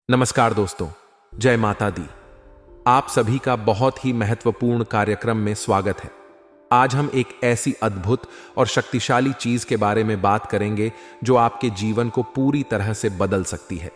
नमस्कार दोस्तों, जय माता दी। आप सभी का बहुत ही महत्वपूर्ण कार्यक्रम में स्वागत है। आज हम एक ऐसी अद्भुत और शक्तिशाली चीज के बारे में बात करेंगे जो आपके जीवन को पूरी तरह से बदल सकती है।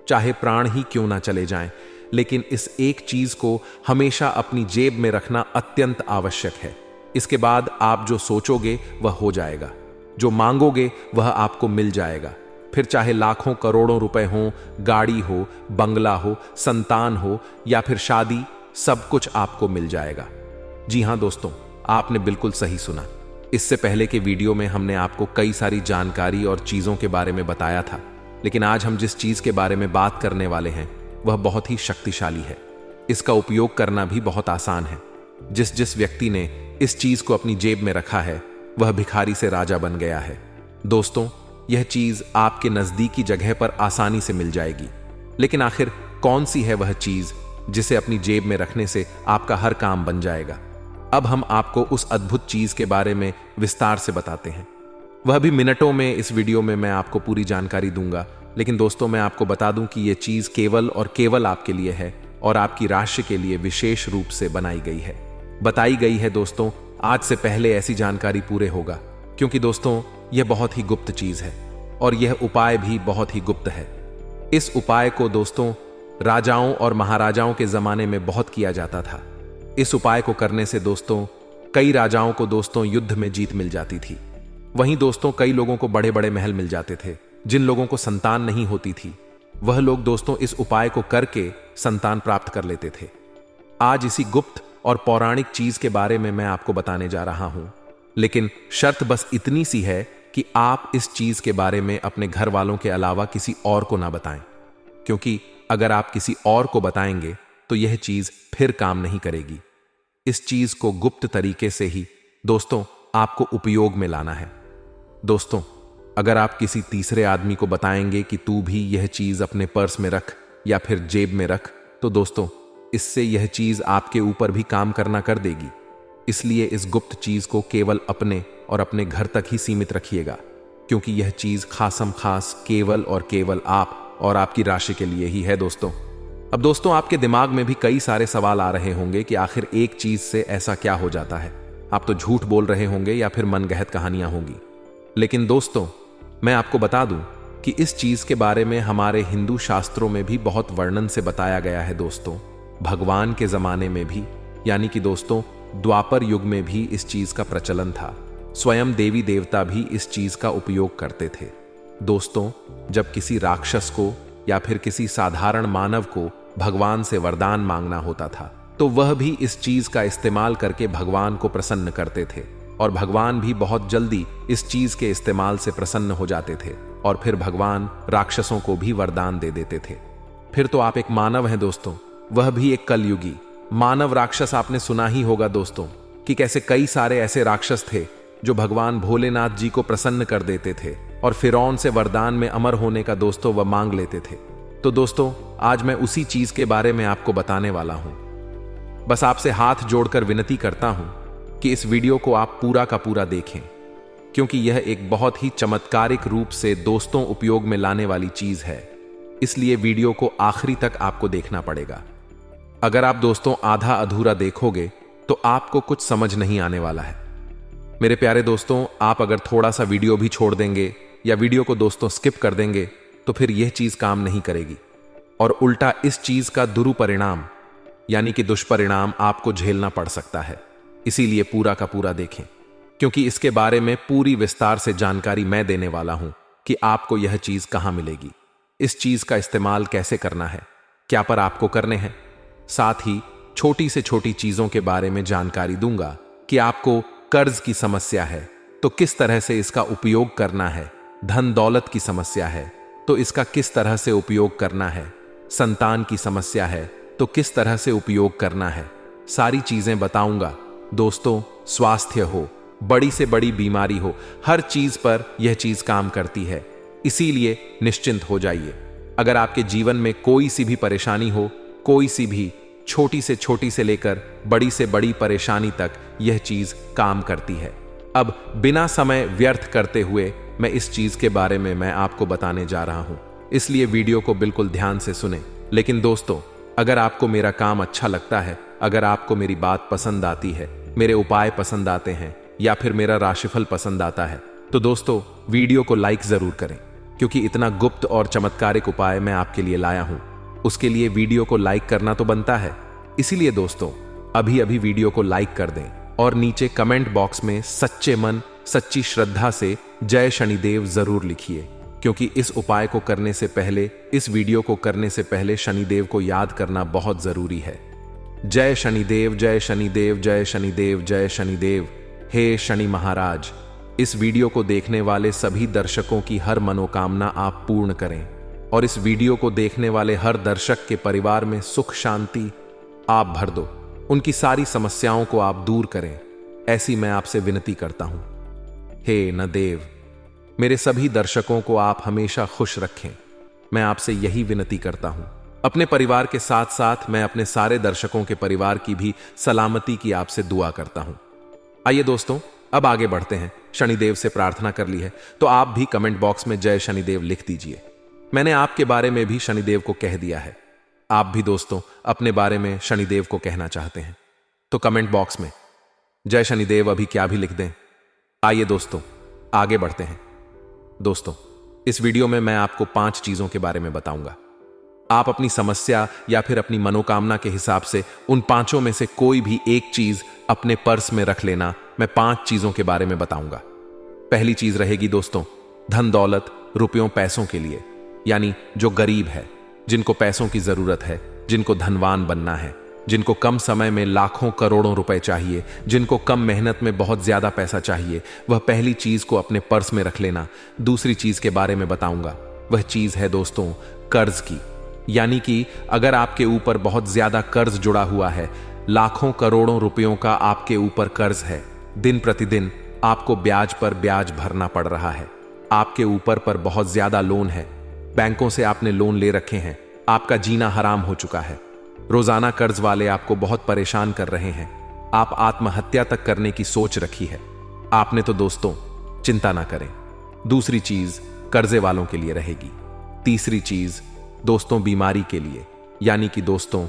चाहे प्राण ही क्यों ना चले जाएं, लेकिन इस एक चीज को हमेशा अपनी जेब में रखना अत्यंत आवश्यक है। इसके बाद आप जो सोचोगे वह हो जाएगा, जो मांगोगे वह आपको मिल जाएगा। फिर चाहे लाखों करोड़ों रुपए हों, गाड़ी हो, बंगला हो, संतान हो या फिर शादी, सब कुछ आपको मिल जाएगा। जी हां दोस्तों, आपने बिल्कुल सही सुना। इससे पहले के वीडियो में हमने आपको कई सारी जानकारी और चीजों के बारे में बताया था, लेकिन आज हम जिस चीज के बारे में बात करने वाले हैं वह बहुत ही शक्तिशाली है। इसका उपयोग करना भी बहुत आसान है। जिस जिस व्यक्ति ने इस चीज को अपनी जेब में रखा है वह भिखारी से राजा बन गया है। दोस्तों, यह चीज आपके नजदीकी जगह पर आसानी से मिल जाएगी, लेकिन आखिर कौन सी है वह चीज जिसे अपनी जेब में रखने से आपका हर काम बन जाएगा? अब हम आपको उस अद्भुत चीज के बारे में विस्तार से बताते हैं। वह भी मिनटों में। इस वीडियो में मैं आपको पूरी जानकारी दूंगा, लेकिन दोस्तों मैं आपको बता दूं कि यह चीज केवल और केवल आपके लिए है और आपकी राशि के लिए विशेष रूप से बताई गई है। दोस्तों, आज से पहले ऐसी जानकारी पूरे होगा, क्योंकि दोस्तों यह बहुत ही गुप्त चीज है और यह उपाय भी बहुत ही गुप्त है। इस उपाय को दोस्तों राजाओं और महाराजाओं के जमाने में बहुत किया जाता था। इस उपाय को करने से दोस्तों कई राजाओं को दोस्तों युद्ध में जीत मिल जाती थी। वहीं दोस्तों कई लोगों को बड़े बड़े महल मिल जाते थे। जिन लोगों को संतान नहीं होती थी वह लोग दोस्तों इस उपाय को करके संतान प्राप्त कर लेते थे। आज इसी गुप्त और पौराणिक चीज के बारे में मैं आपको बताने जा रहा हूं, लेकिन शर्त बस इतनी सी है कि आप इस चीज के बारे में अपने घर वालों के अलावा किसी और को ना बताएं, क्योंकि अगर आप किसी और को बताएंगे तो यह चीज फिर काम नहीं करेगी। इस चीज को गुप्त तरीके से ही दोस्तों आपको उपयोग में लाना है। दोस्तों, अगर आप किसी तीसरे आदमी को बताएंगे कि तू भी यह चीज अपने पर्स में रख या फिर जेब में रख, तो दोस्तों इससे यह चीज आपके ऊपर भी काम करना कर देगी। इसलिए इस गुप्त चीज को केवल अपने और अपने घर तक ही सीमित रखिएगा, क्योंकि यह चीज खासम खास केवल और केवल आप और आपकी राशि के लिए ही है। दोस्तों, अब दोस्तों आपके दिमाग में भी कई सारे सवाल आ रहे होंगे कि आखिर एक चीज से ऐसा क्या हो जाता है। आप तो झूठ बोल रहे होंगे या फिर मनगढ़ंत कहानियां होंगी, लेकिन दोस्तों मैं आपको बता दूं कि इस चीज के बारे में हमारे हिंदू शास्त्रों में भी बहुत वर्णन से बताया गया है। दोस्तों, भगवान के जमाने में भी, यानी कि दोस्तों द्वापर युग में भी इस चीज का प्रचलन था। स्वयं देवी देवता भी इस चीज का उपयोग करते थे। दोस्तों, जब किसी राक्षस को या फिर किसी साधारण मानव को भगवान से वरदान मांगना होता था तो वह भी इस चीज का इस्तेमाल करके भगवान को प्रसन्न करते थे, और भगवान भी बहुत जल्दी इस चीज के इस्तेमाल से प्रसन्न हो जाते थे, और फिर भगवान राक्षसों को भी वरदान दे देते थे। फिर तो आप एक मानव हैं दोस्तों, वह भी एक कलयुगी मानव राक्षस। आपने सुना ही होगा दोस्तों कि कैसे कई सारे ऐसे राक्षस थे जो भगवान भोलेनाथ जी को प्रसन्न कर देते थे और फिरौन से वरदान में अमर होने का दोस्तों वह मांग लेते थे। तो दोस्तों आज मैं उसी चीज के बारे में आपको बताने वाला हूं। बस आपसे हाथ जोड़कर विनती करता हूं कि इस वीडियो को आप पूरा का पूरा देखें, क्योंकि यह एक बहुत ही चमत्कारिक रूप से दोस्तों उपयोग में लाने वाली चीज है। इसलिए वीडियो को आखिरी तक आपको देखना पड़ेगा। अगर आप दोस्तों आधा अधूरा देखोगे तो आपको कुछ समझ नहीं आने वाला है। मेरे प्यारे दोस्तों, आप अगर थोड़ा सा वीडियो भी छोड़ देंगे या वीडियो को दोस्तों स्किप कर देंगे तो फिर यह चीज काम नहीं करेगी, और उल्टा इस चीज का दुरुपरिणाम यानी कि दुष्परिणाम आपको झेलना पड़ सकता है। इसीलिए पूरा का पूरा देखें, क्योंकि इसके बारे में पूरी विस्तार से जानकारी मैं देने वाला हूं कि आपको यह चीज कहां मिलेगी, इस चीज का इस्तेमाल कैसे करना है, क्या पर आपको करने हैं। साथ ही छोटी से छोटी चीजों के बारे में जानकारी दूंगा कि आपको कर्ज की समस्या है तो किस तरह से इसका उपयोग करना है, धन दौलत की समस्या है तो इसका किस तरह से उपयोग करना है, संतान की समस्या है तो किस तरह से उपयोग करना है, सारी चीजें बताऊंगा। दोस्तों, स्वास्थ्य हो, बड़ी से बड़ी बीमारी हो, हर चीज पर यह चीज काम करती है। इसीलिए निश्चिंत हो जाइए। अगर आपके जीवन में कोई सी भी परेशानी हो, कोई सी भी छोटी से लेकर बड़ी से बड़ी परेशानी तक यह चीज काम करती है। अब बिना समय व्यर्थ करते हुए मैं इस चीज के बारे में मैं आपको बताने जा रहा हूं, इसलिए वीडियो को बिल्कुल ध्यान से सुने। लेकिन दोस्तों, अगर आपको मेरा काम अच्छा लगता है, अगर आपको मेरी बात पसंद आती है, मेरे उपाय पसंद आते हैं या फिर मेरा राशिफल पसंद आता है, तो दोस्तों वीडियो को लाइक जरूर करें, क्योंकि इतना गुप्त और चमत्कारिक उपाय मैं आपके लिए लाया हूं, उसके लिए वीडियो को लाइक करना तो बनता है। इसीलिए दोस्तों, अभी अभी वीडियो को लाइक कर दें और नीचे कमेंट बॉक्स में सच्चे मन सच्ची श्रद्धा से जय शनिदेव जरूर लिखिए, क्योंकि इस उपाय को करने से पहले, इस वीडियो को करने से पहले शनिदेव को याद करना बहुत जरूरी है। जय शनिदेव, जय शनिदेव, जय शनिदेव, जय शनिदेव। हे शनि महाराज, इस वीडियो को देखने वाले सभी दर्शकों की हर मनोकामना आप पूर्ण करें और इस वीडियो को देखने वाले हर दर्शक के परिवार में सुख शांति आप भर दो, उनकी सारी समस्याओं को आप दूर करें, ऐसी मैं आपसे विनती करता हूं। हे नदेव, मेरे सभी दर्शकों को आप हमेशा खुश रखें, मैं आपसे यही विनती करता हूं। अपने परिवार के साथ साथ मैं अपने सारे दर्शकों के परिवार की भी सलामती की आपसे दुआ करता हूं। आइए दोस्तों, अब आगे बढ़ते हैं। शनिदेव से प्रार्थना कर ली है तो आप भी कमेंट बॉक्स में जय शनिदेव लिख दीजिए। मैंने आपके बारे में भी शनिदेव को कह दिया है, आप भी दोस्तों अपने बारे में शनिदेव को कहना चाहते हैं तो कमेंट बॉक्स में जय शनिदेव अभी क्या भी लिख दें। आइए दोस्तों, आगे बढ़ते हैं। दोस्तों, इस वीडियो में मैं आपको 5 चीजों के बारे में बताऊंगा। आप अपनी समस्या या फिर अपनी मनोकामना के हिसाब से उन 5 में से कोई भी एक चीज अपने पर्स में रख लेना। मैं 5 चीजों के बारे में बताऊंगा। पहली चीज रहेगी दोस्तों, धन दौलत, रुपयों पैसों के लिए, यानी जो गरीब है, जिनको पैसों की जरूरत है, जिनको धनवान बनना है, जिनको कम समय में लाखों करोड़ों रुपए चाहिए, जिनको कम मेहनत में बहुत ज्यादा पैसा चाहिए, वह पहली चीज को अपने पर्स में रख लेना। दूसरी चीज के बारे में बताऊंगा, वह चीज है दोस्तों कर्ज की, यानी कि अगर आपके ऊपर बहुत ज्यादा कर्ज जुड़ा हुआ है, लाखों करोड़ों रुपयों का आपके ऊपर कर्ज है, दिन प्रतिदिन आपको ब्याज पर ब्याज भरना पड़ रहा है, आपके ऊपर पर बहुत ज्यादा लोन है, बैंकों से आपने लोन ले रखे हैं, आपका जीना हराम हो चुका है, रोजाना कर्ज वाले आपको बहुत परेशान कर रहे हैं, आप आत्महत्या तक करने की सोच रखी है आपने, तो दोस्तों चिंता ना करें, दूसरी चीज कर्जे वालों के लिए रहेगी। तीसरी चीज दोस्तों बीमारी के लिए, यानी कि दोस्तों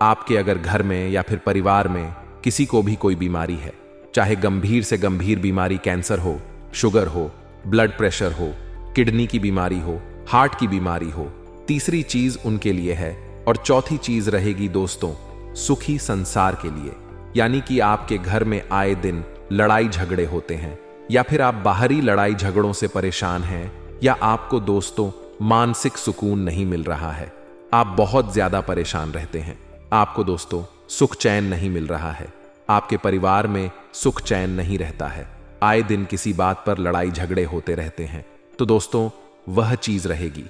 आपके अगर घर में या फिर परिवार में किसी को भी कोई बीमारी है, चाहे गंभीर से गंभीर बीमारी, कैंसर हो, शुगर हो, ब्लड प्रेशर हो, किडनी की बीमारी हो, हार्ट की बीमारी हो, तीसरी चीज उनके लिए है। और चौथी चीज रहेगी दोस्तों सुखी संसार के लिए, यानी कि आपके घर में आए दिन लड़ाई झगड़े होते हैं या फिर आप बाहरी लड़ाई झगड़ों से परेशान हैं, या आपको दोस्तों मानसिक सुकून नहीं मिल रहा है, आप बहुत ज्यादा परेशान रहते हैं, आपको दोस्तों सुख चैन नहीं मिल रहा है, आपके परिवार में सुख चैन नहीं रहता है, आए दिन किसी बात पर लड़ाई झगड़े होते रहते हैं, तो दोस्तों वह चीज रहेगी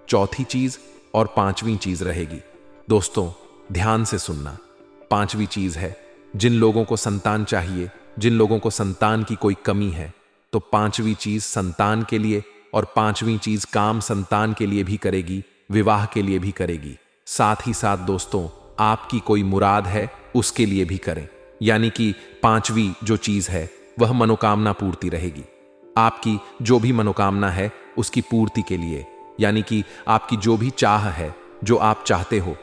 चौथी चीज। और 5वीं चीज रहेगी दोस्तों, ध्यान से सुनना, 5वीं चीज है जिन लोगों को संतान चाहिए, जिन लोगों को संतान की कोई कमी है, तो 5वीं चीज संतान के लिए और 5वीं चीज काम संतान के लिए भी करेगी, विवाह के लिए भी करेगी। साथ ही साथ दोस्तों आपकी कोई मुराद है उसके लिए भी करें, यानी कि 5वीं जो चीज है वह मनोकामना पूर्ति रहेगी। आपकी जो भी मनोकामना है उसकी पूर्ति के लिए, यानी कि आपकी जो भी चाह है, जो आप चाहते हो,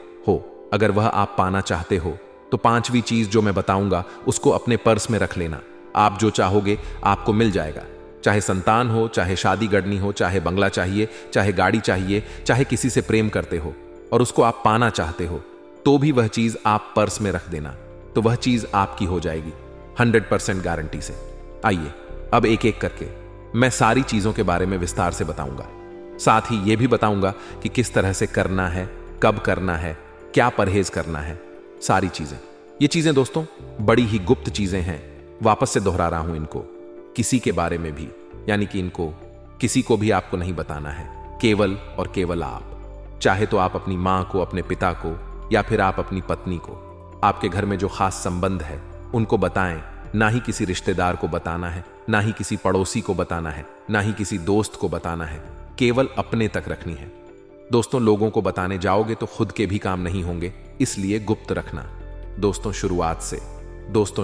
अगर वह आप पाना चाहते हो, तो 5वीं चीज जो मैं बताऊंगा उसको अपने पर्स में रख लेना। आप जो चाहोगे आपको मिल जाएगा, चाहे संतान हो, चाहे शादी करनी हो, चाहे बंगला चाहिए, चाहे गाड़ी चाहिए, चाहे किसी से प्रेम करते हो और उसको आप पाना चाहते हो, तो भी वह चीज आप पर्स में रख देना, तो वह चीज आपकी हो जाएगी 100% गारंटी से। आइए अब एक एक करके मैं सारी चीजों के बारे में विस्तार से बताऊंगा, साथ ही यह भी बताऊंगा कि किस तरह से करना है, कब करना है, क्या परहेज करना है, सारी चीजें। ये चीजें दोस्तों बड़ी ही गुप्त चीजें हैं, वापस से दोहरा रहा हूं इनको, किसी के बारे में भी, यानी कि इनको किसी को भी आपको नहीं बताना है, केवल और केवल आप। चाहे तो आप अपनी मां को, अपने पिता को, या फिर आप अपनी पत्नी को, आपके घर में जो खास संबंध है उनको बताएं, ना ही किसी रिश्तेदार को बताना है, ना ही किसी पड़ोसी को बताना है, ना ही किसी दोस्त को बताना है, केवल अपने तक रखनी है। दोस्तों लोगों को बताने जाओगे तो खुद के भी काम नहीं होंगे, इसलिए गुप्त रखना। दोस्तों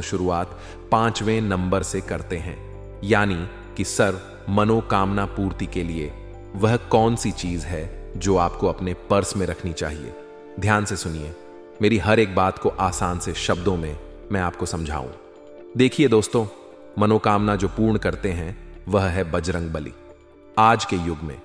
शुरुआत 5वें नंबर से करते हैं, यानी कि सर मनोकामना पूर्ति के लिए वह कौन सी चीज है जो आपको अपने पर्स में रखनी चाहिए। ध्यान से सुनिए, मेरी हर एक बात को आसान से शब्दों में मैं आपको समझाऊं। देखिए दोस्तों, मनोकामना जो पूर्ण करते हैं वह है बजरंग बली। आज के युग में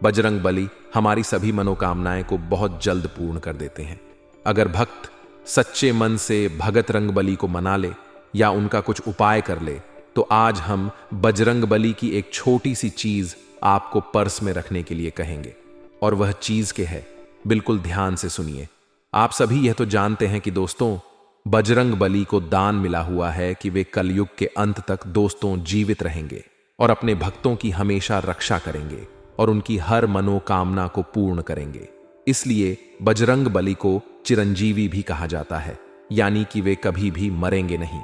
बजरंग बली हमारी सभी मनोकामनाएं को बहुत जल्द पूर्ण कर देते हैं। अगर भक्त सच्चे मन से भगत रंग बली को मना ले या उनका कुछ उपाय कर ले, तो आज हम बजरंग बली की एक छोटी सी चीज आपको पर्स में रखने के लिए कहेंगे। और वह चीज क्या है, बिल्कुल ध्यान से सुनिए। आप सभी यह तो जानते हैं कि दोस्तों, बजरंग बली को दान मिला हुआ है कि वे कलयुग के अंत तक दोस्तों जीवित रहेंगे और अपने भक्तों की हमेशा रक्षा करेंगे और उनकी हर मनोकामना को पूर्ण करेंगे। इसलिए बजरंग बली को चिरंजीवी भी कहा जाता है, यानी कि वे कभी भी मरेंगे नहीं।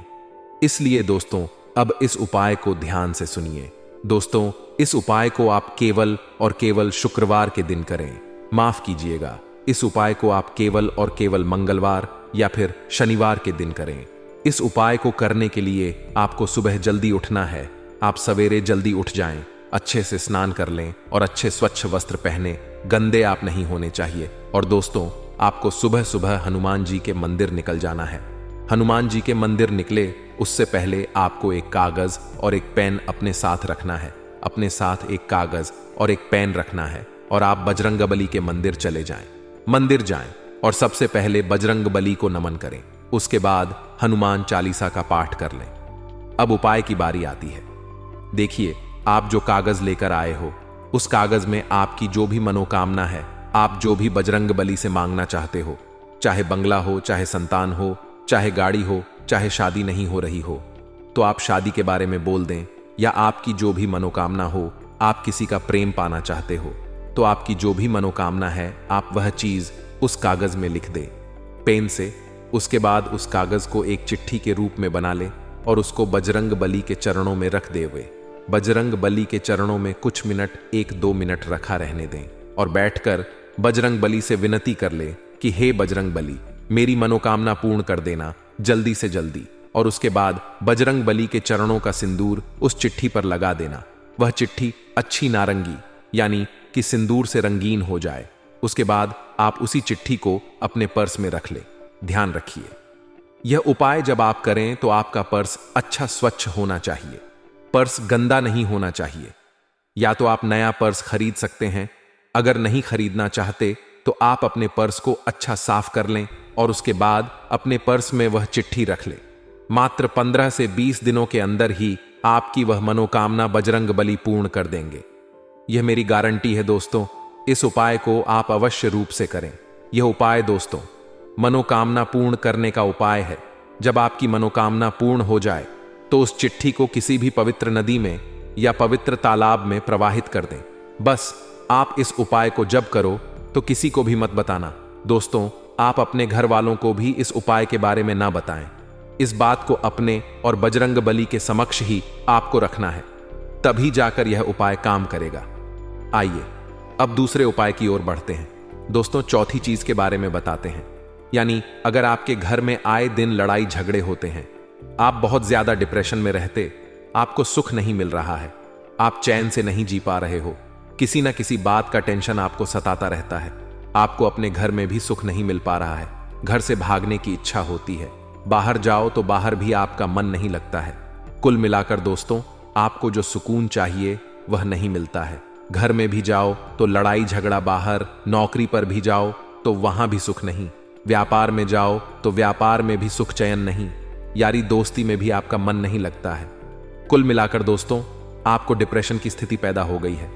इसलिए दोस्तों, अब इस उपाय को ध्यान से सुनिए। दोस्तों, इस उपाय को आप केवल और केवल शुक्रवार के दिन करें। माफ कीजिएगा, इस उपाय को आप केवल और केवल मंगलवार या फिर शनिवार के दिन करें। इस उपाय को करने के लिए आपको सुबह जल्दी उठना है। आप सवेरे जल्दी उठ जाएं, अच्छे से स्नान कर लें और अच्छे स्वच्छ वस्त्र पहने, गंदे आप नहीं होने चाहिए। और दोस्तों, आपको सुबह सुबह हनुमान जी के मंदिर निकल जाना है। हनुमान जी के मंदिर निकले उससे पहले आपको एक कागज और एक पेन अपने साथ रखना है। अपने साथ एक कागज और एक पेन रखना है और आप बजरंग बली के मंदिर चले जाएं। मंदिर जाएं और सबसे पहले बजरंग बली को नमन करें। उसके बाद हनुमान चालीसा का पाठ कर लें। अब उपाय की बारी आती है। देखिए, आप जो कागज लेकर आए हो, उस कागज में आपकी जो भी मनोकामना है, आप जो भी बजरंग बली से मांगना चाहते हो, चाहे बंगला हो, चाहे संतान हो, चाहे गाड़ी हो, चाहे शादी नहीं हो रही हो, तो आप शादी के बारे में बोल दें। या आपकी जो भी मनोकामना हो, आप किसी का प्रेम पाना चाहते हो, तो आपकी जो भी मनोकामना है, आप वह चीज उस कागज में लिख दें पेन से। उसके बाद उस कागज को एक चिट्ठी के रूप में बना ले और उसको बजरंग बली के चरणों में रख दे हुए। बजरंग बली के चरणों में कुछ मिनट, 1-2 मिनट रखा रहने दें और बैठकर बजरंग बली से विनती कर ले कि हे बजरंग बली, मेरी मनोकामना पूर्ण कर देना जल्दी से जल्दी। और उसके बाद बजरंग बली के चरणों का सिंदूर उस चिट्ठी पर लगा देना। वह चिट्ठी अच्छी नारंगी यानी कि सिंदूर से रंगीन हो जाए। उसके बाद आप उसी चिट्ठी को अपने पर्स में रख ले। ध्यान रखिए, यह उपाय जब आप करें तो आपका पर्स अच्छा स्वच्छ होना चाहिए। पर्स गंदा नहीं होना चाहिए। या तो आप नया पर्स खरीद सकते हैं, अगर नहीं खरीदना चाहते तो आप अपने पर्स को अच्छा साफ कर लें और उसके बाद अपने पर्स में वह चिट्ठी रख लें। मात्र 15 से 20 दिनों के अंदर ही आपकी वह मनोकामना बजरंग बली पूर्ण कर देंगे। यह मेरी गारंटी है दोस्तों। इस उपाय को आप अवश्य रूप से करें। यह उपाय दोस्तों मनोकामना पूर्ण करने का उपाय है। जब आपकी मनोकामना पूर्ण हो जाए तो उस चिट्ठी को किसी भी पवित्र नदी में या पवित्र तालाब में प्रवाहित कर दें। बस आप इस उपाय को जब करो तो किसी को भी मत बताना। दोस्तों, आप अपने घर वालों को भी इस उपाय के बारे में ना बताएं। इस बात को अपने और बजरंग बली के समक्ष ही आपको रखना है, तभी जाकर यह उपाय काम करेगा। आइए अब दूसरे उपाय की ओर बढ़ते हैं। दोस्तों, चौथी चीज के बारे में बताते हैं। यानी अगर आपके घर में आए दिन लड़ाई झगड़े होते हैं, आप बहुत ज्यादा डिप्रेशन में रहते, आपको सुख नहीं मिल रहा है, आप चैन से नहीं जी पा रहे हो, किसी ना किसी बात का टेंशन आपको सताता रहता है, आपको अपने घर में भी सुख नहीं मिल पा रहा है, घर से भागने की इच्छा होती है, बाहर जाओ तो बाहर भी आपका मन नहीं लगता है। कुल मिलाकर दोस्तों, आपको जो सुकून चाहिए वह नहीं मिलता है। घर में भी जाओ तो लड़ाई झगड़ा बाहर, नौकरी पर भी जाओ तो वहां भी सुख नहीं, व्यापार में जाओ तो व्यापार में भी सुख चयन नहीं, यारी दोस्ती में भी आपका मन नहीं लगता है। कुल मिलाकर दोस्तों, आपको डिप्रेशन की स्थिति पैदा हो गई है।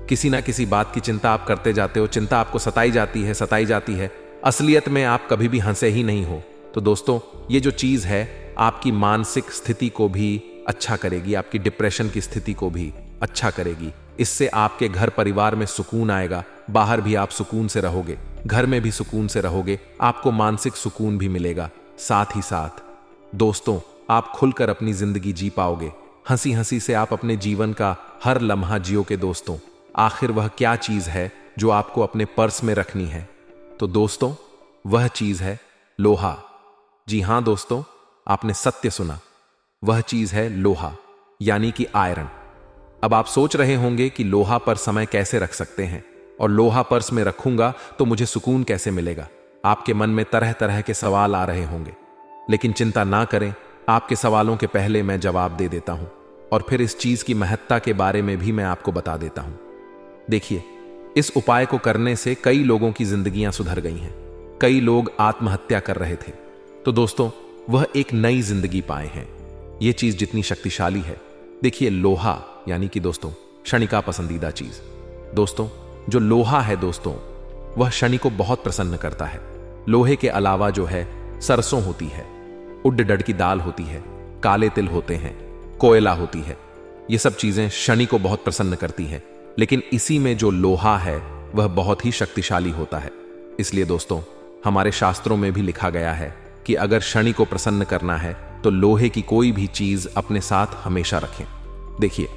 किसी ना किसी बात की चिंता आप करते जाते हो, चिंता आपको सताई जाती है। असलियत में आप कभी भी हंसे ही नहीं हो। तो दोस्तों, ये जो चीज है आपकी मानसिक स्थिति को भी अच्छा करेगी, आपकी डिप्रेशन की स्थिति को भी अच्छा करेगी। इससे आपके घर परिवार में सुकून आएगा, बाहर भी आप सुकून से रहोगे, घर में भी सुकून से रहोगे, आपको मानसिक सुकून भी मिलेगा। साथ ही साथ दोस्तों, आप खुलकर अपनी जिंदगी जी पाओगे। हंसी हंसी से आप अपने जीवन का हर लम्हा जियोगे। दोस्तों, आखिर वह क्या चीज है जो आपको अपने पर्स में रखनी है? तो दोस्तों, वह चीज है लोहा। जी हां दोस्तों, आपने सत्य सुना, वह चीज है लोहा, यानी कि आयरन। अब आप सोच रहे होंगे कि लोहा पर समय कैसे रख सकते हैं और लोहा पर्स में रखूंगा तो मुझे सुकून कैसे मिलेगा। आपके मन में तरह तरह के सवाल आ रहे होंगे, लेकिन चिंता ना करें, आपके सवालों के पहले मैं जवाब दे देता हूं और फिर इस चीज की महत्ता के बारे में भी मैं आपको बता देता हूं। देखिए, इस उपाय को करने से कई लोगों की जिंदगियां सुधर गई हैं। कई लोग आत्महत्या कर रहे थे, तो दोस्तों वह एक नई जिंदगी पाए हैं। यह चीज जितनी शक्तिशाली है, देखिए लोहा यानी कि दोस्तों शनि का पसंदीदा चीज। दोस्तों जो लोहा है दोस्तों, वह शनि को बहुत प्रसन्न करता है। लोहे के अलावा जो है सरसों होती है, उड़द की दाल होती है, काले तिल होते हैं, कोयला होती है। ये सब चीजें शनि को बहुत प्रसन्न करती हैं, लेकिन इसी में जो लोहा है वह बहुत ही शक्तिशाली होता है। इसलिए दोस्तों हमारे शास्त्रों में भी लिखा गया है कि अगर शनि को प्रसन्न करना है तो लोहे की कोई भी चीज अपने साथ हमेशा रखें। देखिए,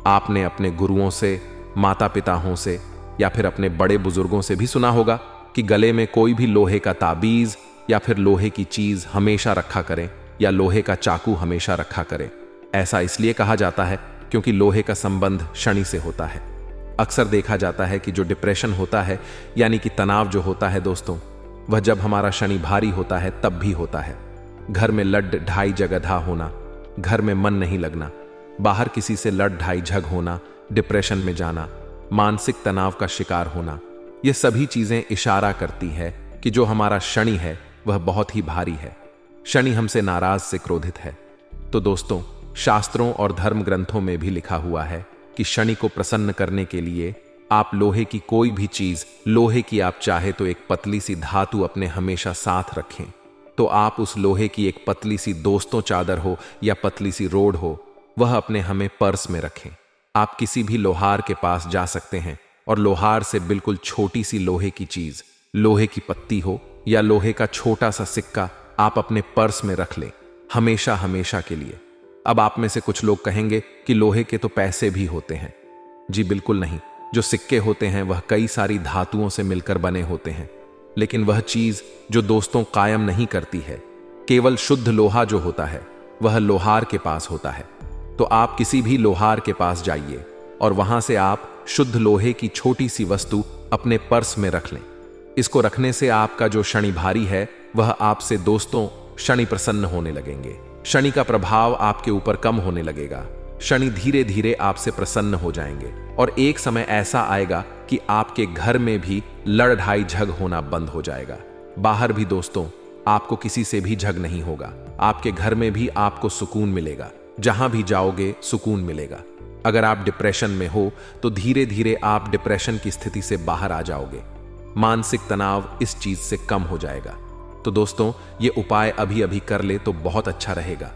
आपने अपने गुरुओं से, माता पिताओं से या फिर अपने बड़े बुजुर्गों से भी सुना होगा कि गले में कोई भी लोहे का ताबीज या फिर लोहे की चीज हमेशा रखा करें या लोहे का चाकू हमेशा रखा करें। ऐसा इसलिए कहा जाता है क्योंकि लोहे का संबंध शनि से होता है। अक्सर देखा जाता है कि जो डिप्रेशन होता है यानी कि तनाव जो होता है दोस्तों, वह जब हमारा शनि भारी होता है तब भी होता है। घर में लड़ ढाई जगधा होना, घर में मन नहीं लगना, बाहर किसी से लड़ ढाई झग होना, डिप्रेशन में जाना, मानसिक तनाव का शिकार होना, ये सभी चीजें इशारा करती है कि जो हमारा शनि है वह बहुत ही भारी है। शनि हमसे नाराज से क्रोधित है। तो दोस्तों शास्त्रों और धर्म ग्रंथों में भी लिखा हुआ है कि शनि को प्रसन्न करने के लिए आप लोहे की कोई भी चीज, लोहे की आप चाहे तो एक पतली सी धातु अपने हमेशा साथ रखें। तो आप उस लोहे की एक पतली सी दोस्तों चादर हो या पतली सी रोड हो, वह अपने हमें पर्स में रखें। आप किसी भी लोहार के पास जा सकते हैं और लोहार से बिल्कुल छोटी सी लोहे की चीज, लोहे की पत्ती हो या लोहे का छोटा सा सिक्का आप अपने पर्स में रख लें, हमेशा हमेशा के लिए। अब आप में से कुछ लोग कहेंगे कि लोहे के तो पैसे भी होते हैं। जी बिल्कुल नहीं, जो सिक्के होते हैं वह कई सारी धातुओं से मिलकर बने होते हैं, लेकिन वह चीज जो दोस्तों कायम नहीं करती है, केवल शुद्ध लोहा जो होता है वह लोहार के पास होता है। तो आप किसी भी लोहार के पास जाइए और वहां से आप शुद्ध लोहे की छोटी सी वस्तु अपने पर्स में रख लें। इसको रखने से आपका जो शनि भारी है वह आपसे दोस्तों शनि प्रसन्न होने लगेंगे। शनि का प्रभाव आपके ऊपर कम होने लगेगा। शनि धीरे धीरे आपसे प्रसन्न हो जाएंगे और एक समय ऐसा आएगा कि आपके घर में भी लड़ ढाई झग होना बंद हो जाएगा। बाहर भी दोस्तों आपको किसी से भी झग नहीं होगा। आपके घर में भी आपको सुकून मिलेगा। जहां भी जाओगे सुकून मिलेगा। अगर आप डिप्रेशन में हो तो धीरे धीरे आप डिप्रेशन की स्थिति से बाहर आ जाओगे। मानसिक तनाव इस चीज से कम हो जाएगा। तो दोस्तों ये उपाय अभी अभी कर ले तो बहुत अच्छा रहेगा।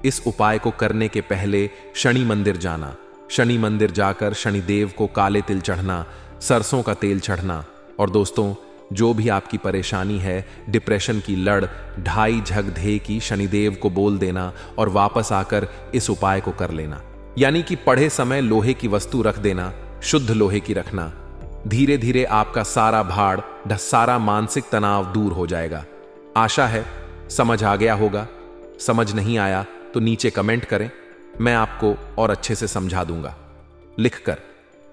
इस उपाय को करने के पहले शनि मंदिर जाना, शनि मंदिर जाकर शनिदेव को काले तिल चढ़ना, सरसों का तेल चढ़ना, और दोस्तों जो भी आपकी परेशानी है, डिप्रेशन की लड़ ढाई झग धे की, शनिदेव को बोल देना और वापस आकर इस उपाय को कर लेना। यानी कि पढ़े समय लोहे की वस्तु रख देना, शुद्ध लोहे की रखना। धीरे धीरे आपका सारा भाड़, सारा मानसिक तनाव दूर हो जाएगा। आशा है समझ आ गया होगा। समझ नहीं आया तो नीचे कमेंट करें, मैं आपको और अच्छे से समझा दूंगा लिखकर।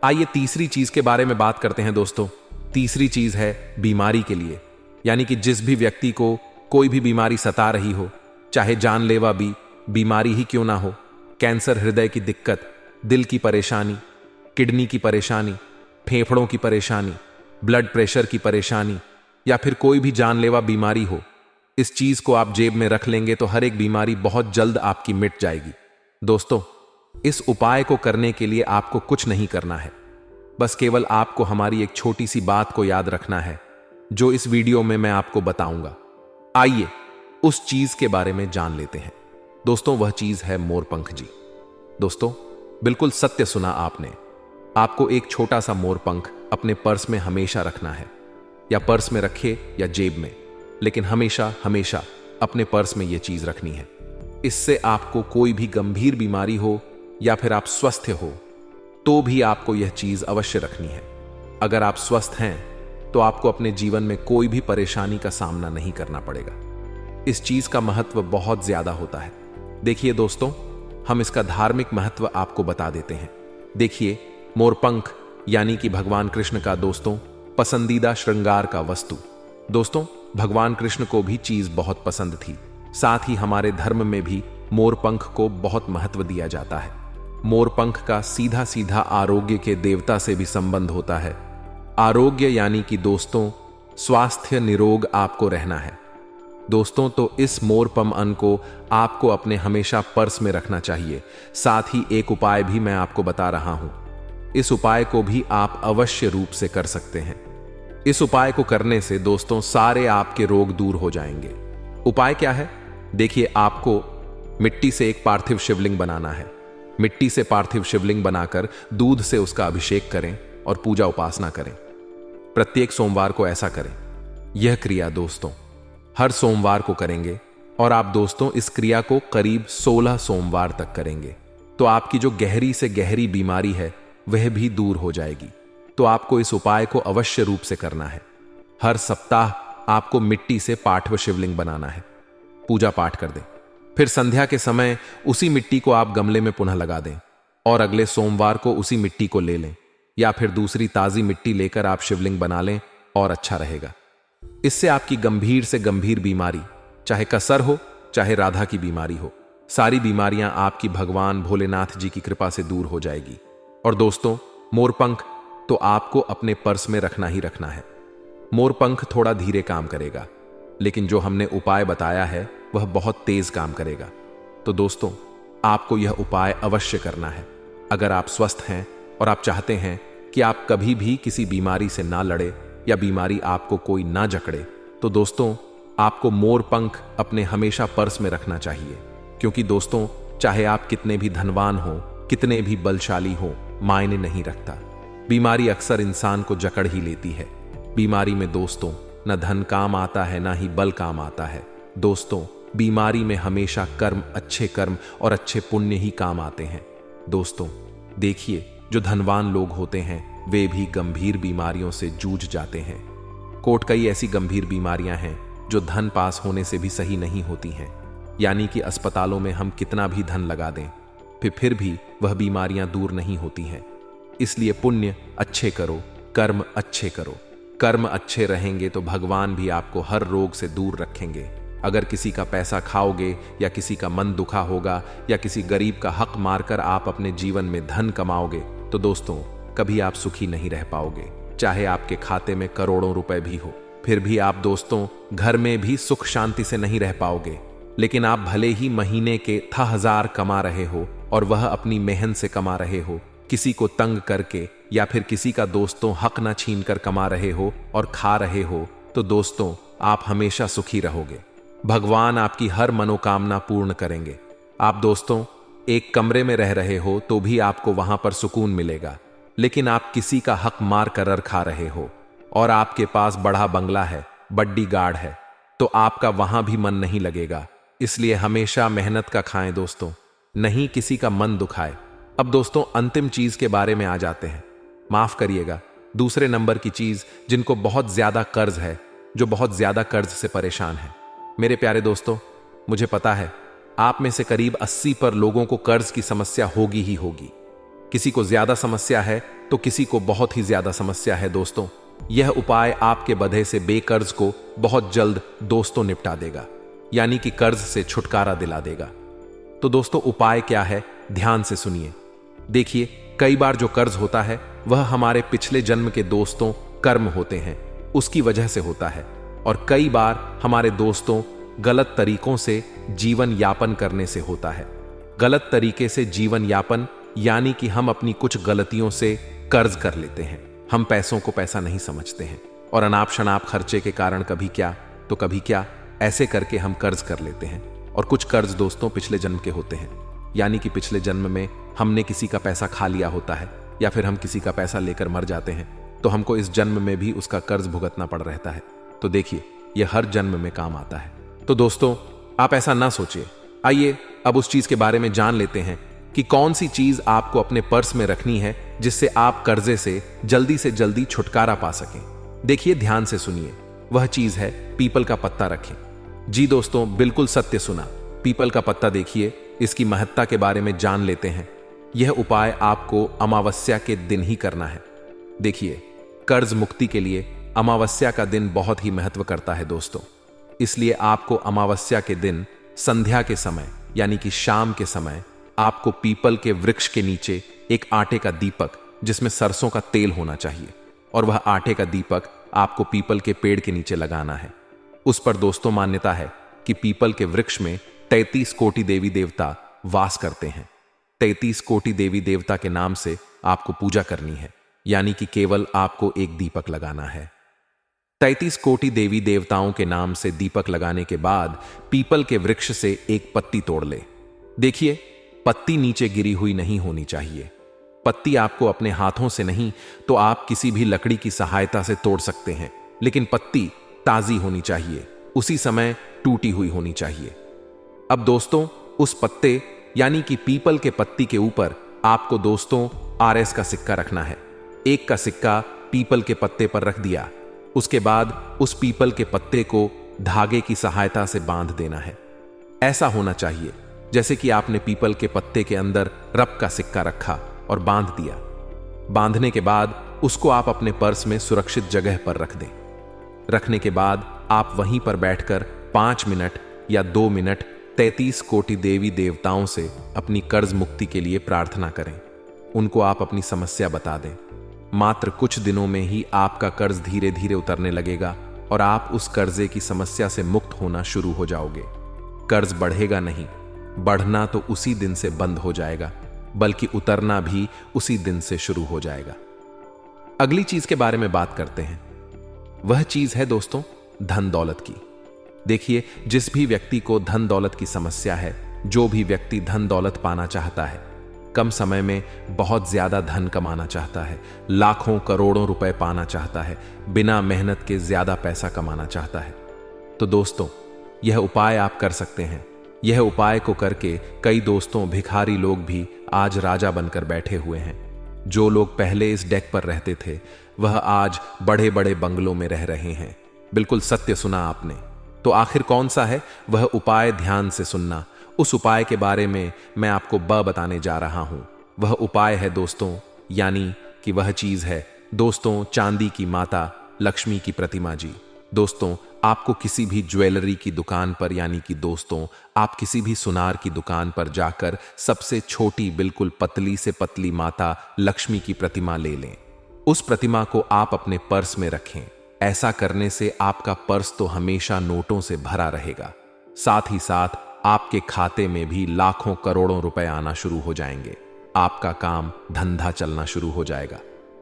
आइए तीसरी चीज के बारे में बात करते हैं दोस्तों। तीसरी चीज है बीमारी के लिए, यानी कि जिस भी व्यक्ति को कोई भी बीमारी सता रही हो, चाहे जानलेवा बीमारी ही क्यों ना हो, कैंसर, हृदय की दिक्कत, दिल की परेशानी, किडनी की परेशानी, फेफड़ों की परेशानी, ब्लड प्रेशर की परेशानी, या फिर कोई भी जानलेवा बीमारी हो, इस चीज को आप जेब में रख लेंगे तो हर एक बीमारी बहुत जल्द आपकी मिट जाएगी। दोस्तों इस उपाय को करने के लिए आपको कुछ नहीं करना है, बस केवल आपको हमारी एक छोटी सी बात को याद रखना है जो इस वीडियो में मैं आपको बताऊंगा। आइए उस चीज के बारे में जान लेते हैं। दोस्तों वह चीज है मोरपंख जी। दोस्तों बिल्कुल सत्य सुना आपने। आपको एक छोटा सा मोरपंख अपने पर्स में हमेशा रखना है, या पर्स में रखे या जेब में, लेकिन हमेशा हमेशा अपने पर्स में यह चीज रखनी है। इससे आपको कोई भी गंभीर बीमारी हो या फिर आप स्वस्थ हो तो भी आपको यह चीज अवश्य रखनी है। अगर आप स्वस्थ हैं तो आपको अपने जीवन में कोई भी परेशानी का सामना नहीं करना पड़ेगा। इस चीज का महत्व बहुत ज्यादा होता है। देखिए दोस्तों, हम इसका धार्मिक महत्व आपको बता देते हैं। देखिए, मोरपंख यानी कि भगवान कृष्ण का दोस्तों पसंदीदा श्रृंगार का वस्तु। दोस्तों भगवान कृष्ण को भी चीज बहुत पसंद थी। साथ ही हमारे धर्म में भी मोरपंख को बहुत महत्व दिया जाता है। मोरपंख का सीधा सीधा आरोग्य के देवता से भी संबंध होता है। आरोग्य यानी कि दोस्तों स्वास्थ्य निरोग आपको रहना है। दोस्तों तो इस मोरपंख को आपको अपने हमेशा पर्स में रखना चाहिए। साथ ही एक उपाय भी मैं आपको बता रहा हूं। इस उपाय को भी आप अवश्य रूप से कर सकते हैं। इस उपाय को करने से दोस्तों सारे आपके रोग दूर हो जाएंगे। उपाय क्या है? देखिए, आपको मिट्टी से एक पार्थिव शिवलिंग बनाना है। मिट्टी से पार्थिव शिवलिंग बनाकर दूध से उसका अभिषेक करें और पूजा उपासना करें। प्रत्येक सोमवार को ऐसा करें। यह क्रिया दोस्तों हर सोमवार को करेंगे और आप दोस्तों इस क्रिया को करीब 16 सोमवार तक करेंगे तो आपकी जो गहरी से गहरी बीमारी है वह भी दूर हो जाएगी। तो आपको इस उपाय को अवश्य रूप से करना है। हर सप्ताह आपको मिट्टी से पार्थिव शिवलिंग बनाना है, पूजा पाठ कर दें। फिर संध्या के समय उसी मिट्टी को आप गमले में पुनः लगा दें और अगले सोमवार को उसी मिट्टी को ले लें या फिर दूसरी ताजी मिट्टी लेकर आप शिवलिंग बना लें और अच्छा रहेगा। इससे आपकी गंभीर से गंभीर बीमारी, चाहे कसर हो चाहे राधा की बीमारी हो, सारी बीमारियां आपकी भगवान भोलेनाथ जी की कृपा से दूर हो जाएगी। और दोस्तों मोरपंख तो आपको अपने पर्स में रखना ही रखना है। मोरपंख थोड़ा धीरे काम करेगा, लेकिन जो हमने उपाय बताया है वह बहुत तेज काम करेगा। तो दोस्तों आपको यह उपाय अवश्य करना है। अगर आप स्वस्थ हैं और आप चाहते हैं कि आप कभी भी किसी बीमारी से ना लड़े या बीमारी आपको कोई ना जकड़े, तो दोस्तों आपको मोरपंख अपने हमेशा पर्स में रखना चाहिए। क्योंकि दोस्तों चाहे आप कितने भी धनवान हो, कितने भी बलशाली हो, मायने नहीं रखता। बीमारी अक्सर इंसान को जकड़ ही लेती है। बीमारी में दोस्तों न धन काम आता है, ना ही बल काम आता है। दोस्तों बीमारी में हमेशा कर्म, अच्छे कर्म और अच्छे पुण्य ही काम आते हैं। दोस्तों देखिए, जो धनवान लोग होते हैं वे भी गंभीर बीमारियों से जूझ जाते हैं। कई ऐसी गंभीर बीमारियां हैं जो धन पास होने से भी सही नहीं होती हैं। यानी कि अस्पतालों में हम कितना भी धन लगा दें फिर भी वह बीमारियां दूर नहीं होती हैं। इसलिए पुण्य अच्छे करो, कर्म अच्छे करो। कर्म अच्छे रहेंगे तो भगवान भी आपको हर रोग से दूर रखेंगे। अगर किसी का पैसा खाओगे या किसी का मन दुखा होगा या किसी गरीब का हक मारकर आप अपने जीवन में धन कमाओगे, तो दोस्तों कभी आप सुखी नहीं रह पाओगे। चाहे आपके खाते में करोड़ों रुपए भी हो, फिर भी आप दोस्तों घर में भी सुख शांति से नहीं रह पाओगे। लेकिन आप भले ही महीने के 1000 कमा रहे हो और वह अपनी मेहनत से कमा रहे हो, किसी को तंग करके या फिर किसी का दोस्तों हक ना छीन कर कमा रहे हो और खा रहे हो, तो दोस्तों आप हमेशा सुखी रहोगे। भगवान आपकी हर मनोकामना पूर्ण करेंगे। आप दोस्तों एक कमरे में रह रहे हो तो भी आपको वहां पर सुकून मिलेगा, लेकिन आप किसी का हक मार कर खा रहे हो और आपके पास बड़ा बंगला है, बड्डी गार्ड है, तो आपका वहां भी मन नहीं लगेगा। इसलिए हमेशा मेहनत का खाएं दोस्तों, नहीं किसी का मन दुखाए। अब दोस्तों अंतिम चीज के बारे में आ जाते हैं। माफ करिएगा, दूसरे नंबर की चीज जिनको बहुत ज्यादा कर्ज है, जो बहुत ज्यादा कर्ज से परेशान है। मेरे प्यारे दोस्तों, मुझे पता है आप में से करीब 80 पर लोगों को कर्ज की समस्या होगी ही होगी। किसी को ज्यादा समस्या है तो किसी को बहुत ही ज्यादा समस्या है। दोस्तों यह उपाय आपके बंधे से बेकर्ज को बहुत जल्द दोस्तों निपटा देगा, यानी कि कर्ज से छुटकारा दिला देगा। तो दोस्तों उपाय क्या है, ध्यान से सुनिए। देखिए, कई बार जो कर्ज होता है वह हमारे पिछले जन्म के दोस्तों कर्म होते हैं, उसकी वजह से होता है। और कई बार हमारे दोस्तों गलत तरीकों से जीवन यापन करने से होता है। गलत तरीके से जीवन यापन यानी कि हम अपनी कुछ गलतियों से कर्ज कर लेते हैं। हम पैसों को पैसा नहीं समझते हैं और अनाप शनाप खर्चे के कारण कभी क्या तो कभी क्या ऐसे करके हम कर्ज कर लेते हैं। और कुछ कर्ज दोस्तों पिछले जन्म के होते हैं, यानी कि पिछले जन्म में हमने किसी का पैसा खा लिया होता है या फिर हम किसी का पैसा लेकर मर जाते हैं, तो हमको इस जन्म में भी उसका कर्ज भुगतना पड़ रहता है। तो देखिए, यह हर जन्म में काम आता है। तो दोस्तों आप ऐसा ना सोचिए। आइए अब उस चीज के बारे में जान लेते हैं कि कौन सी चीज आपको अपने पर्स में रखनी है जिससे आप कर्जे से जल्दी छुटकारा पा सकें। देखिए ध्यान से सुनिए, वह चीज है पीपल का पत्ता रखें। जी दोस्तों, बिल्कुल सत्य सुना, पीपल का पत्ता। देखिए, इसकी महत्ता के बारे में जान लेते हैं। यह उपाय आपको अमावस्या के दिन ही करना है। देखिए, कर्ज मुक्ति के लिए अमावस्या का दिन बहुत ही महत्व करता है दोस्तों। इसलिए आपको अमावस्या के दिन संध्या के समय यानी कि शाम के समय आपको पीपल के वृक्ष के नीचे एक आटे का दीपक जिसमें सरसों का तेल होना चाहिए और वह आटे का दीपक आपको पीपल के पेड़ के नीचे लगाना है। उस पर दोस्तों मान्यता है कि पीपल के वृक्ष में 33 कोटि देवी देवता वास करते हैं। 33 कोटि देवी देवता के नाम से आपको पूजा करनी है, यानी कि केवल आपको एक दीपक लगाना है। 33 कोटि देवी देवताओं के नाम से दीपक लगाने के बाद पीपल के वृक्ष से एक पत्ती तोड़ ले। देखिए, पत्ती नीचे गिरी हुई नहीं होनी चाहिए। पत्ती आपको अपने हाथों से नहीं तो आप किसी भी लकड़ी की सहायता से तोड़ सकते हैं, लेकिन पत्ती ताजी होनी चाहिए, उसी समय टूटी हुई होनी चाहिए। अब दोस्तों, उस पत्ते यानी कि पीपल के पत्ती के ऊपर आपको दोस्तों RS का सिक्का रखना है। एक का सिक्का पीपल के पत्ते पर रख दिया। उसके बाद उस पीपल के पत्ते को धागे की सहायता से बांध देना है। ऐसा होना चाहिए जैसे कि आपने पीपल के पत्ते के अंदर रब का सिक्का रखा और बांध दिया। बांधने के बाद उसको आप अपने पर्स में सुरक्षित जगह पर रख दें। रखने के बाद आप वहीं पर बैठकर 5 मिनट या 2 मिनट 33 कोटि देवी देवताओं से अपनी कर्ज मुक्ति के लिए प्रार्थना करें। उनको आप अपनी समस्या बता दें। मात्र कुछ दिनों में ही आपका कर्ज धीरे धीरे उतरने लगेगा और आप उस कर्जे की समस्या से मुक्त होना शुरू हो जाओगे। कर्ज बढ़ेगा नहीं, बढ़ना तो उसी दिन से बंद हो जाएगा, बल्कि उतरना भी उसी दिन से शुरू हो जाएगा। अगली चीज के बारे में बात करते हैं। वह चीज है दोस्तों धन दौलत की। देखिए, जिस भी व्यक्ति को धन दौलत की समस्या है, जो भी व्यक्ति धन दौलत पाना चाहता है, कम समय में बहुत ज्यादा धन कमाना चाहता है, लाखों करोड़ों रुपए पाना चाहता है, बिना मेहनत के ज्यादा पैसा कमाना चाहता है, तो दोस्तों यह उपाय आप कर सकते हैं। यह उपाय को करके कई दोस्तों भिखारी लोग भी आज राजा बनकर बैठे हुए हैं। जो लोग पहले इस डेक पर रहते थे वह आज बड़े बड़े बंगलों में रह रहे हैं। बिल्कुल सत्य सुना आपने। तो आखिर कौन सा है वह उपाय? ध्यान से सुनना। उस उपाय के बारे में मैं आपको बताने जा रहा हूं। वह उपाय है दोस्तों, यानी कि वह चीज है दोस्तों चांदी की माता लक्ष्मी की प्रतिमा जी। दोस्तों, आपको किसी भी ज्वेलरी की दुकान पर यानी कि दोस्तों आप किसी भी सुनार की दुकान पर जाकर सबसे छोटी बिल्कुल पतली से पतली माता लक्ष्मी की प्रतिमा ले लें। उस प्रतिमा को आप अपने पर्स में रखें। ऐसा करने से आपका पर्स तो हमेशा नोटों से भरा रहेगा, साथ ही साथ आपके खाते में भी लाखों करोड़ों रुपए आना शुरू हो जाएंगे। आपका काम धंधा चलना शुरू हो जाएगा,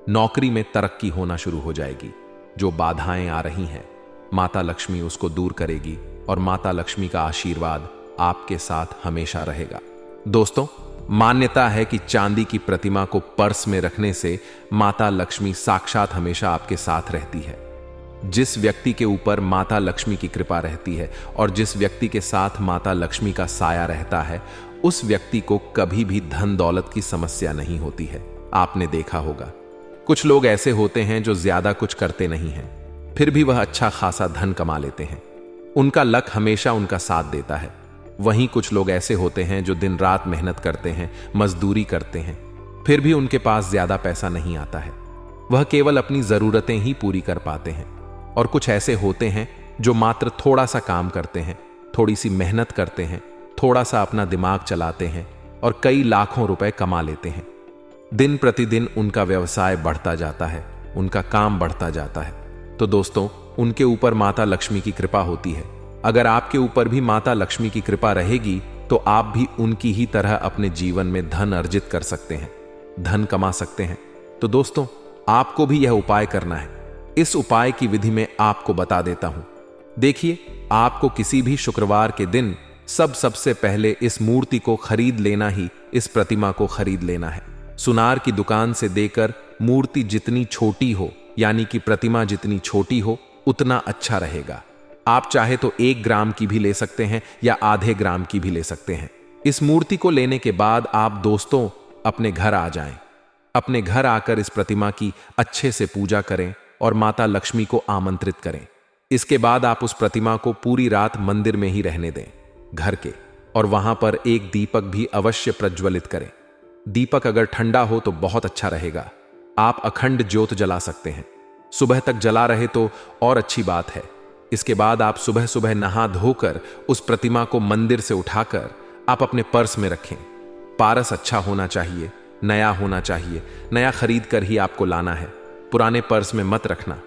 नौकरी में तरक्की होना शुरू हो जाएगी। जो बाधाएं आ रही हैं माता लक्ष्मी उसको दूर करेगी और माता लक्ष्मी का आशीर्वाद आपके साथ हमेशा रहेगा। दोस्तों, मान्यता है कि चांदी की प्रतिमा को पर्स में रखने से माता लक्ष्मी साक्षात हमेशा आपके साथ रहती है। जिस व्यक्ति के ऊपर माता लक्ष्मी की कृपा रहती है और जिस व्यक्ति के साथ माता लक्ष्मी का साया रहता है, उस व्यक्ति को कभी भी धन दौलत की समस्या नहीं होती है। आपने देखा होगा कुछ लोग ऐसे होते हैं जो ज्यादा कुछ करते नहीं हैं, फिर भी वह अच्छा खासा धन कमा लेते हैं। उनका लक हमेशा उनका साथ देता है। वहीं कुछ लोग ऐसे होते हैं जो दिन रात मेहनत करते हैं, मजदूरी करते हैं, फिर भी उनके पास ज्यादा पैसा नहीं आता है। वह केवल अपनी जरूरतें ही पूरी कर पाते हैं। और कुछ ऐसे होते हैं जो मात्र थोड़ा सा काम करते हैं, थोड़ी सी मेहनत करते हैं, थोड़ा सा अपना दिमाग चलाते हैं और कई लाखों रुपए कमा लेते हैं। दिन प्रतिदिन उनका व्यवसाय बढ़ता जाता है, उनका काम बढ़ता जाता है। तो दोस्तों, उनके ऊपर माता लक्ष्मी की कृपा होती है। अगर आपके ऊपर भी माता लक्ष्मी की कृपा रहेगी तो आप भी उनकी ही तरह अपने जीवन में धन अर्जित कर सकते हैं, धन कमा सकते हैं। तो दोस्तों, आपको भी यह उपाय करना है। इस उपाय की विधि में आपको बता देता हूं। देखिए, आपको किसी भी शुक्रवार के दिन सबसे पहले इस मूर्ति को खरीद लेना ही, इस प्रतिमा को खरीद लेना है। सुनार की दुकान से देकर मूर्ति जितनी छोटी हो यानी कि प्रतिमा जितनी छोटी हो उतना अच्छा रहेगा। आप चाहे तो 1 ग्राम की भी ले सकते हैं या आधे ग्राम की भी ले सकते हैं। इस मूर्ति को लेने के बाद आप दोस्तों अपने घर आ जाएं। अपने घर आकर इस प्रतिमा की अच्छे से पूजा करें और माता लक्ष्मी को आमंत्रित करें। इसके बाद आप उस प्रतिमा को पूरी रात मंदिर में ही रहने दें घर के, और वहां पर एक दीपक भी अवश्य प्रज्वलित करें। दीपक अगर ठंडा हो तो बहुत अच्छा रहेगा। आप अखंड ज्योत जला सकते हैं। सुबह तक जला रहे तो और अच्छी बात है। इसके बाद आप सुबह सुबह नहा धोकर उस प्रतिमा को मंदिर से उठाकर आप अपने पर्स में रखें। पारस अच्छा होना चाहिए, नया होना चाहिए, नया खरीद कर ही आपको लाना है। पुराने पर्स में मत रखना,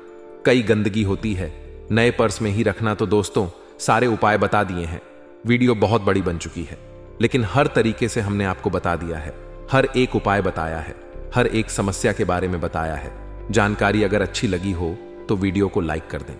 कई गंदगी होती है। नए पर्स में ही रखना। तो दोस्तों, सारे उपाय बता दिए हैं। वीडियो बहुत बड़ी बन चुकी है, लेकिन हर तरीके से हमने आपको बता दिया है। हर एक उपाय बताया है, हर एक समस्या के बारे में बताया है। जानकारी अगर अच्छी लगी हो तो वीडियो को लाइक कर दें।